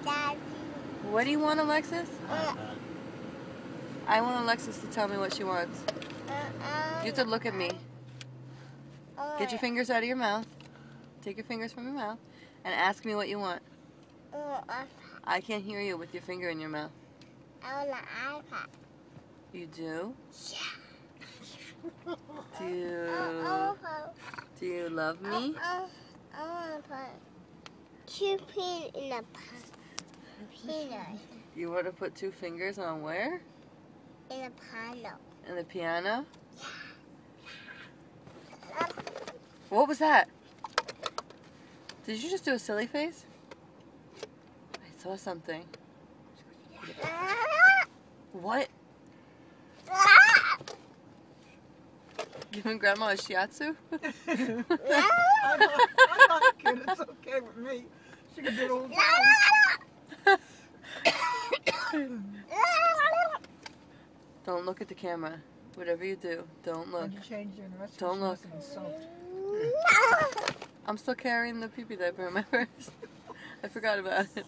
Daddy. What do you want, Alexis? I want Alexis to tell me what she wants. You have to look at me. Get your fingers out of your mouth. Take your fingers from your mouth and ask me what you want. I can't hear you with your finger in your mouth. I want an iPad. You do? Yeah. Do you love me? I want to put 2 peanuts in a peanut. You want to put 2 fingers on where? In a piano. In the piano? What was that? Did you just do a silly face? I saw something. What? Giving Grandma a shiatsu? I'm not kidding. It's okay with me. She can do it all the time. Don't look at the camera. Whatever you do, don't look. When you change your dress, Don't look. she must have been soaked. I'm still carrying the pee-pee diaper in my purse. I forgot about it.